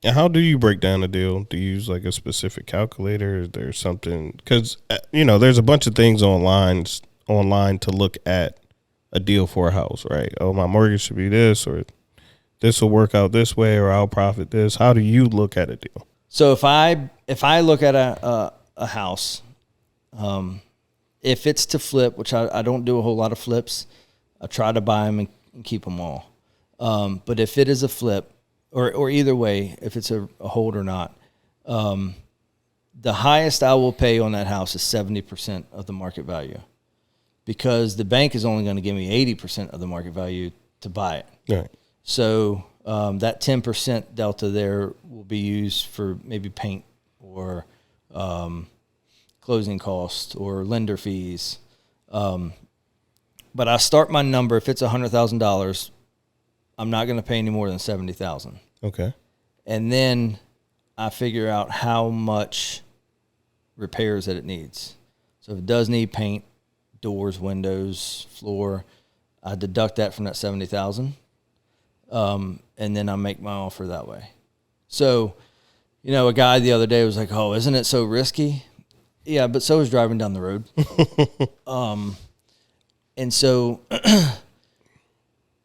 And how do you break down a deal? Do you use like a specific calculator? Is there something? Because there's a bunch of things online to look at a deal for a house, right? Oh, my mortgage should be this, or this will work out this way, or I'll profit this. How do you look at a deal? So if I look at a house, if it's to flip, which I don't do a whole lot of flips, I try to buy them and keep them all. But if it is a flip, or either way, if it's a hold or not, the highest I will pay on that house is 70% of the market value, because the bank is only going to give me 80% of the market value to buy it. Right. So that 10% delta there will be used for maybe paint or closing costs or lender fees. But I start my number, if it's $100,000, I'm not going to pay any more than $70,000. Okay. And then I figure out how much repairs that it needs. So if it does need paint, doors, windows, floor, I deduct that from that $70,000. And then I make my offer that way. So, a guy the other day was like, "Oh, isn't it so risky?" Yeah, but so is driving down the road. And so,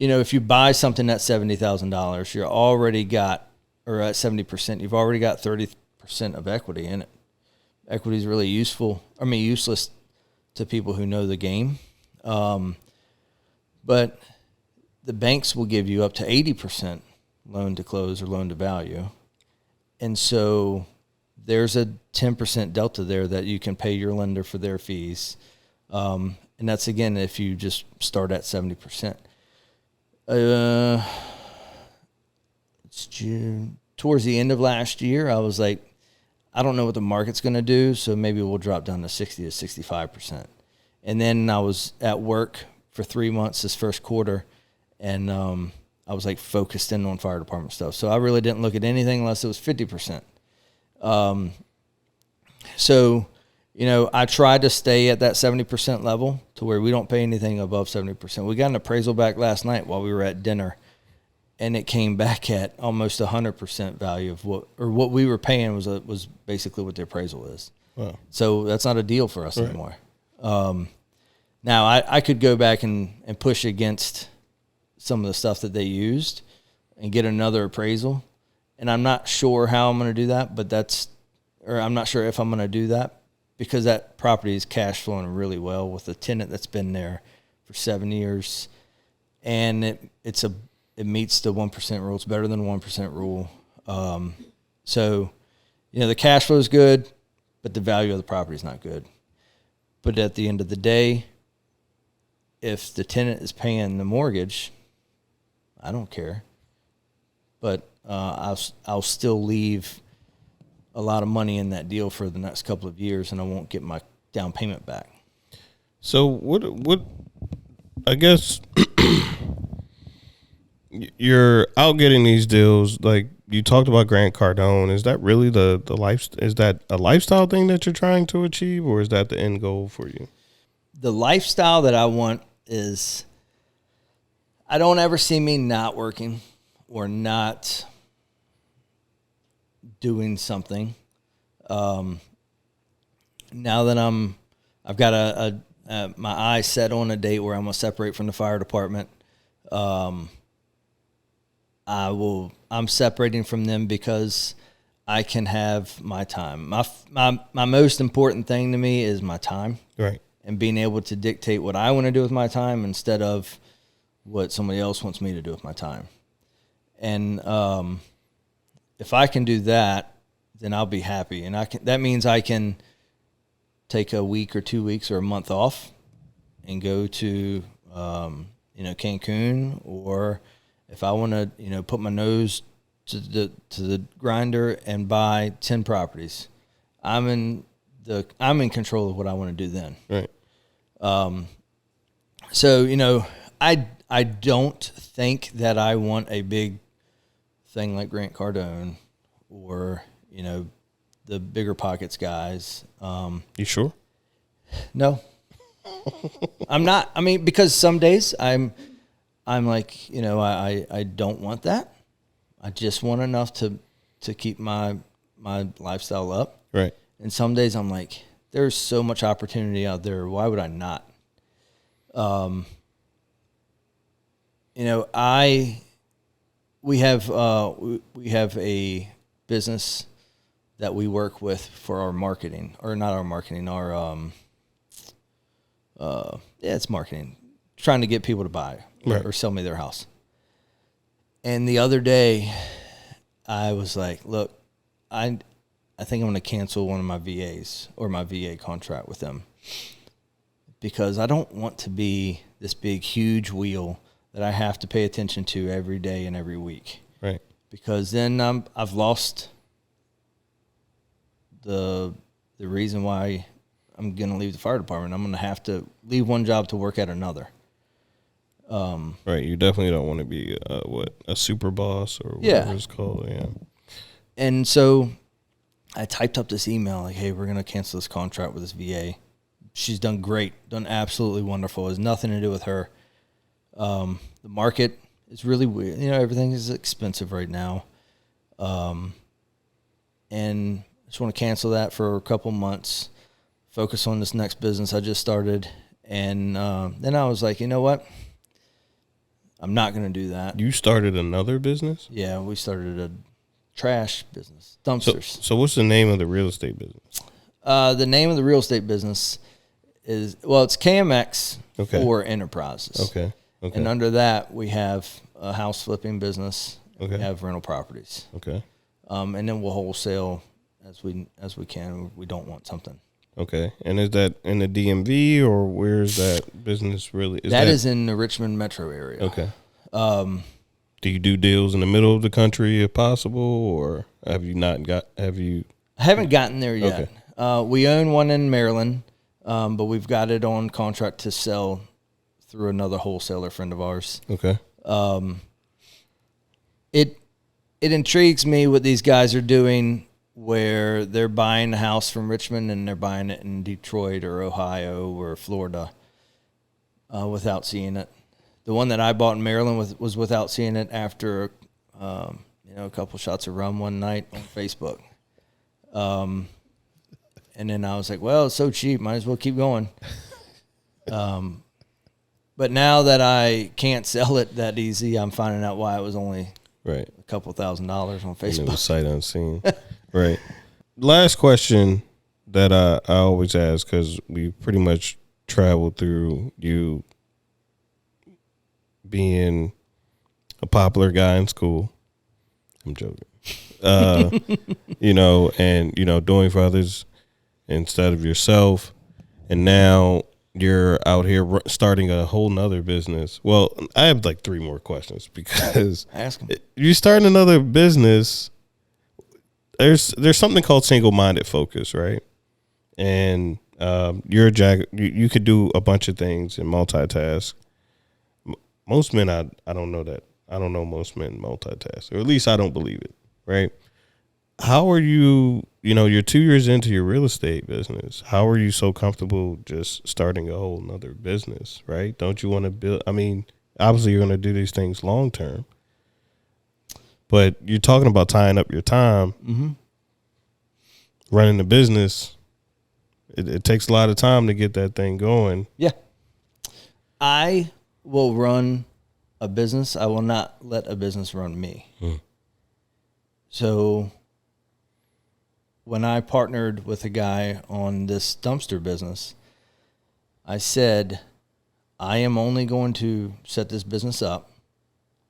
if you buy something at $70,000, you're already got, or at 70%, you've already got 30% of equity in it. Equity is really useless to people who know the game. But the banks will give you up to 80% loan to close or loan to value. And so there's a 10% delta there that you can pay your lender for their fees. And that's, again, if you just start at 70%. It's June. Towards the end of last year, I was like, I don't know what the market's going to do, so maybe we'll drop down to 60 to 65%. And then I was at work for 3 months this first quarter, and I was like focused in on fire department stuff. So I really didn't look at anything unless it was 50%. So, I tried to stay at that 70% level to where we don't pay anything above 70%. We got an appraisal back last night while we were at dinner, and it came back at almost 100% value of what we were paying was basically what the appraisal is. Wow. So that's not a deal for us anymore. Now I could go back and push against some of the stuff that they used and get another appraisal. And I'm not sure how I'm going to do that, I'm not sure if I'm going to do that, because that property is cash flowing really well with a tenant that's been there for 7 years. And it meets the 1% rule. It's better than the 1% rule. So, the cash flow is good, but the value of the property is not good. But at the end of the day, if the tenant is paying the mortgage, I don't care. But I'll still leave a lot of money in that deal for the next couple of years, and I won't get my down payment back. So what I guess you're out getting these deals, like you talked about Grant Cardone. Is that really the life? Is that a lifestyle thing that you're trying to achieve, or is that the end goal for you? The lifestyle that I want is, I don't ever see me not working or not doing something. Now that I've got my eyes set on a date where I'm gonna separate from the fire department. I'm separating from them because I can have my time. My most important thing to me is my time. Right. And being able to dictate what I want to do with my time instead of what somebody else wants me to do with my time. And if I can do that, then I'll be happy. And that means I can take a week or 2 weeks or a month off and go to Cancun, or if I want to put my nose to the grinder and buy 10 properties, I'm in control of what I want to do then. Right. So I don't think that I want a big thing like Grant Cardone or the bigger pockets guys. You sure? No, I'm not. I mean, because some days I'm like, I don't want that. I just want enough to to keep my lifestyle up. Right. And some days I'm like, there's so much opportunity out there. Why would I not? You know, we have a business that we work with for our marketing, or not our marketing, it's marketing, trying to get people to buy or sell me their house. And the other day I was like, look, I think I'm going to cancel one of my VAs or my VA contract with them, because I don't want to be this big, huge wheel that I have to pay attention to every day and every week. Right. Because then I've lost the reason why I'm going to leave the fire department. I'm going to have to leave one job to work at another. Right. You definitely don't want to be a super boss or whatever it's called. Yeah. And so I typed up this email like, hey, we're going to cancel this contract with this VA. She's done great, done absolutely wonderful. It has nothing to do with her. The market is really weird. You know, everything is expensive right now. And I just want to cancel that for a couple months, focus on this next business I just started. And then I was like, you know what? I'm not going to do that. You started another business? Yeah, we started a trash business, dumpsters. So what's the name of the real estate business? The name of the real estate business is, it's KMX for Enterprises. Okay. And under that, we have a house flipping business. Okay. We have rental properties. Okay. And then we'll wholesale as we can. We don't want something. Okay. And is that in the DMV, or where is that business really? That is in the Richmond metro area. Okay. Do you do deals in the middle of the country if possible, or have you? I haven't gotten there yet. Okay. We own one in Maryland, but we've got it on contract to sell through another wholesaler friend of ours. Okay. It intrigues me what these guys are doing, where they're buying a house from Richmond and they're buying it in Detroit or Ohio or Florida without seeing it. The one that I bought in Maryland was without seeing it after a couple shots of rum one night on Facebook. And then I was like, well, it's so cheap, might as well keep going. But now that I can't sell it that easy, I'm finding out why it was only a couple $1,000s on Facebook. And it was sight unseen. Right. Last question that I always ask, because we pretty much traveled through you being a popular guy in school. I'm joking. Doing for others instead of yourself. And now you're out here starting a whole nother business. Well, I have like 3 more questions, because ask them. You're starting another business. There's something called single-minded focus, right? And you're a jack. You could do a bunch of things and multitask. Most men, I don't know that. I don't know most men multitask, or at least I don't believe it, right? How are you, you're 2 years into your real estate business. How are you so comfortable just starting a whole nother business, right? Don't you want to build? I mean, obviously you're going to do these things long term, but you're talking about tying up your time, running the business. It takes a lot of time to get that thing going. Yeah. I will run a business. I will not let a business run me. So when I partnered with a guy on this dumpster business, I said, I am only going to set this business up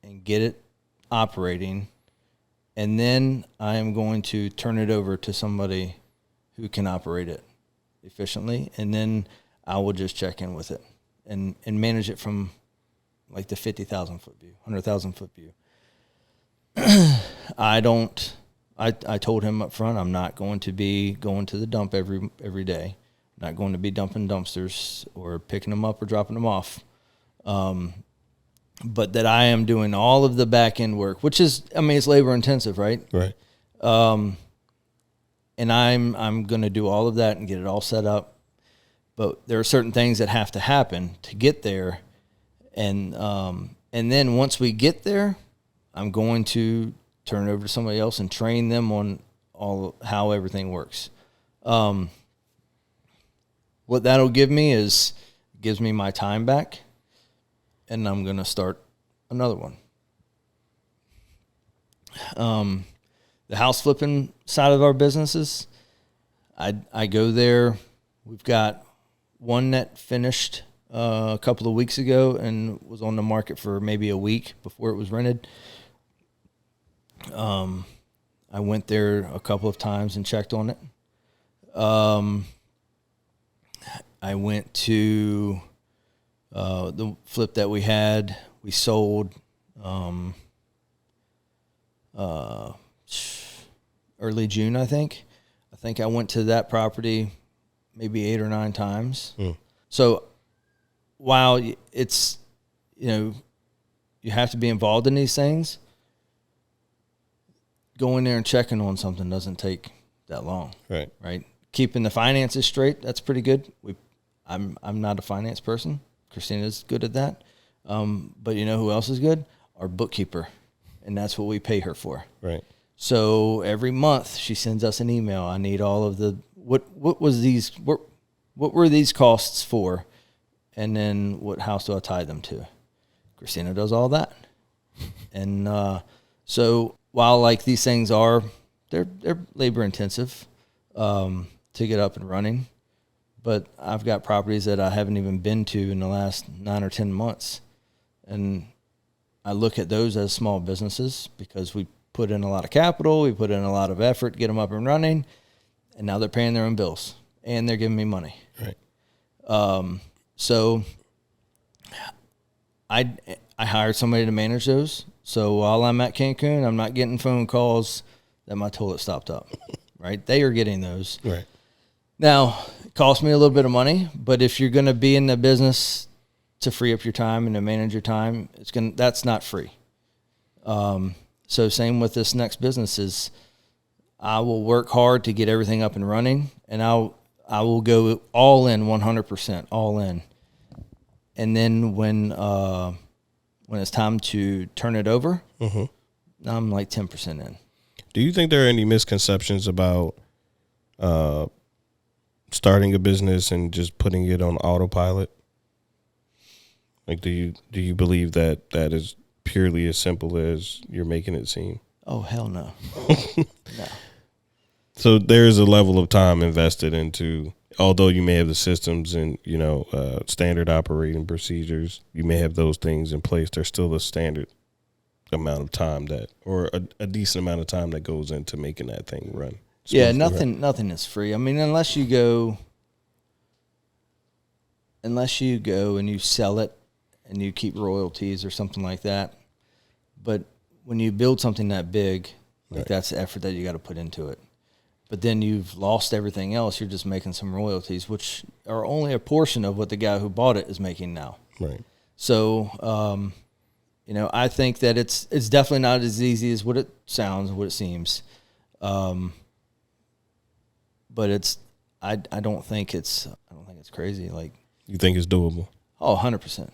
and get it operating, and then I am going to turn it over to somebody who can operate it efficiently, and then I will just check in with it and manage it from like the 50,000 foot view, 100,000 foot view. I told him up front, I'm not going to be going to the dump every day. I'm not going to be dumping dumpsters or picking them up or dropping them off. But that I am doing all of the back end work, which is, it's labor intensive, right? Right. And I'm going to do all of that and get it all set up. But there are certain things that have to happen to get there. And then once we get there, I'm going to turn it over to somebody else and train them on how everything works. What that'll give me is gives me my time back, and I'm going to start another one. The house flipping side of our businesses, I go there. We've got one that finished a couple of weeks ago and was on the market for maybe a week before it was rented. I went there a couple of times and checked on it. I went to the flip that we had. We sold early June, I think. I went to that property maybe 8 or 9 times. So while it's, you have to be involved in these things, going there and checking on something doesn't take that long. Right. Keeping the finances straight, that's pretty good. I'm not a finance person. Christina's good at that. But you know who else is good? Our bookkeeper. And that's what we pay her for. Right. So every month she sends us an email. I need all of the what were these costs for, and then what house do I tie them to? Christina does all that. And so while like these things are they're labor intensive to get up and running, but I've got properties that I haven't even been to in the last 9 or 10 months, and I look at those as small businesses because we put in a lot of capital, we put in a lot of effort to get them up and running, and now they're paying their own bills and they're giving me money. Right. So I hired somebody to manage those. So while I'm at Cancun, I'm not getting phone calls that my toilet stopped up. Right. They are getting those. Right. Now, it costs me a little bit of money, but if you're going to be in the business to free up your time and to manage your time, that's not free. So same with this next business is I will work hard to get everything up and running, and I will go all in 100%, all in. And then when it's time to turn it over, I'm like 10% in. Do you think there are any misconceptions about starting a business and just putting it on autopilot? Like, do you believe that is purely as simple as you're making it seem? Oh, hell no. No. So there's a level of time invested into, although you may have the systems and, standard operating procedures, you may have those things in place. There's still a standard amount of time or a decent amount of time that goes into making that thing run. Yeah, nothing is free. I mean, unless you go and you sell it and you keep royalties or something like that. But when you build something that big, like that's the effort that you got to put into it. But then you've lost everything else. You're just making some royalties, which are only a portion of what the guy who bought it is making now. Right. So, I think that it's definitely not as easy as what it sounds, what it seems. But I don't think it's crazy. Like, you think it's doable? Oh, 100%.